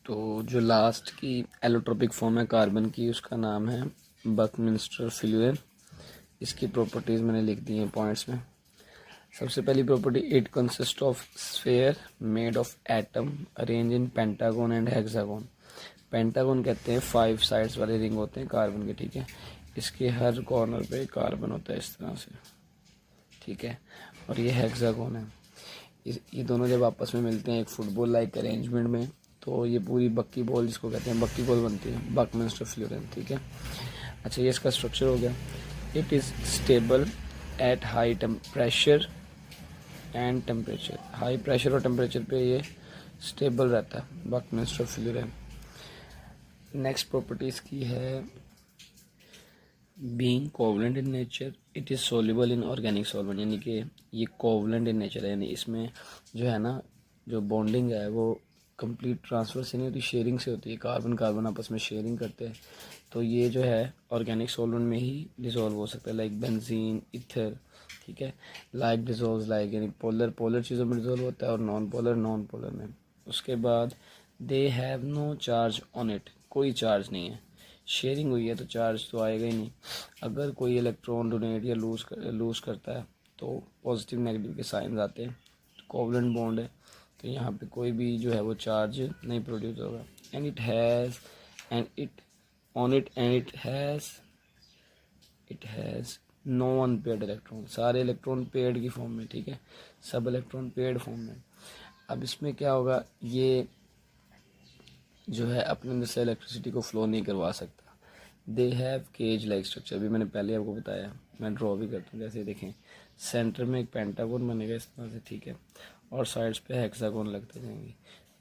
तो जो लास्ट की एलोट्रोपिक फॉर्म है कार्बन की, उसका नाम है बकमिंस्टर फ्लूएन। इसकी प्रॉपर्टीज़ मैंने लिख दी हैं पॉइंट्स में। सबसे पहली property, it consist of sphere made of atom arrange in pentagon and hexagon. Pentagon कहते हैं 5 साइड्स वाले रिंग होते हैं कार्बन के, ठीक है। इसके हर कॉर्नर पे कार्बन होता है इस तरह से, ठीक है। और ये हेक्सागन है। ये दोनों जब आपस में मिलते हैं एक फुटबॉल लाइक अरेंजमेंट में, तो ये पूरी बक्की बॉल, जिसको कहते हैं बक्की बॉल, बनती है, बकमिंस्टर फ्लोरेन, ठीक है। अच्छा, ये इसका स्ट्रक्चर हो गया। It is stable at high pressure and temperature. High pressure और टेम्परेचर पे ये स्टेबल रहता है, बकमिंस्टर फ्लोरेन। नेक्स्ट प्रॉपर्टी इसकी है being covalent in nature, it is soluble in organic solvent. यानी कि ये कोवलेंट इन नेचर है, यानी इसमें जो है ना, जो बॉन्डिंग है वो कंप्लीट ट्रांसफर से नहीं होती, शेयरिंग से होती है। कार्बन कार्बन आपस में शेयरिंग करते हैं, तो ये जो है ऑर्गेनिक सॉल्वेंट में ही डिसॉल्व हो सकता है, लाइक बेंजीन, इथर, ठीक है। लाइक डिसॉल्व लाइक, यानी पोलर पोलर चीज़ों में डिसॉल्व होता है और नॉन पोलर में। उसके बाद they have no charge on it, कोई चार्ज नहीं है। शेयरिंग हुई है तो चार्ज तो आएगा ही नहीं। अगर कोई इलेक्ट्रॉन डोनेट या लूज़ करता है तो पॉजिटिव नेगेटिव के साइंस आते हैं। कोवलेंट बॉन्ड है तो यहाँ पे कोई भी जो है वो चार्ज नहीं प्रोड्यूस होगा। And it has and it on it and it has no unpaired electron. सारे इलेक्ट्रॉन पेयर्ड की फॉर्म में, ठीक है, सब इलेक्ट्रॉन पेयर्ड फॉर्म में। अब इसमें क्या होगा, ये जो है अपने अंदर से इलेक्ट्रिसिटी को फ्लो नहीं करवा सकता। They have cage like structure, भी मैंने पहले आपको बताया, मैं ड्रॉ भी करता हूँ। जैसे देखें, सेंटर में एक पेंटागन बनेगा इस तरह से, ठीक है, और साइड्स पे हेक्सागन लगते जाएंगे।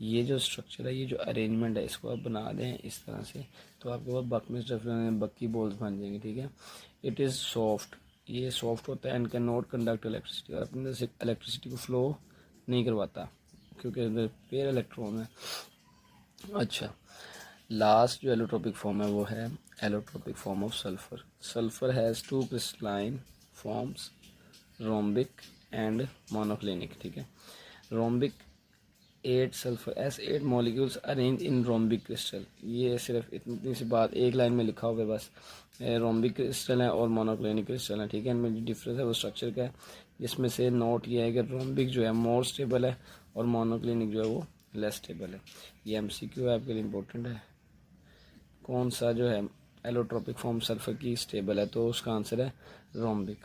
ये जो स्ट्रक्चर है, ये जो अरेंजमेंट है, इसको आप बना दें इस तरह से, तो आपके पास बकमिंस्टर बक्की बॉल्स बन जाएंगे, ठीक है। इट इज़ सॉफ्ट, ये सॉफ्ट होता है and can not conduct electricity, और अपने अंदर से इलेक्ट्रिसिटी को फ्लो नहीं करवाता क्योंकि अंदर पेयर इलेक्ट्रॉन है। अच्छा, लास्ट जो एलोट्रोपिक फॉर्म है वो है allotropic form of sulphur. Sulphur has 2 crystalline forms, rhombic and monoclinic, ठीक है। Rhombic 8 sulphur S 8 molecules arrange in rhombic crystal. ये सिर्फ इतनी सी बात एक लाइन में लिखा हुआ है बस। रोम्बिक क्रिस्टल है और मोनोक्लिनिक क्रिस्टल है, ठीक है। इनमें जो डिफरेंस है वो स्ट्रक्चर का है, जिसमें से नोट ये है कि रोम्बिक जो है मोर स्टेबल है और मोनोक्लिनिक जो है वो लेस स्टेबल है। ये एमसीक्यू है आपके लिए इम्पोर्टेंट है। कौन सा जो है एलोट्रोपिक फॉर्म सल्फर की स्टेबल है, तो उसका आंसर है रोम्बिक।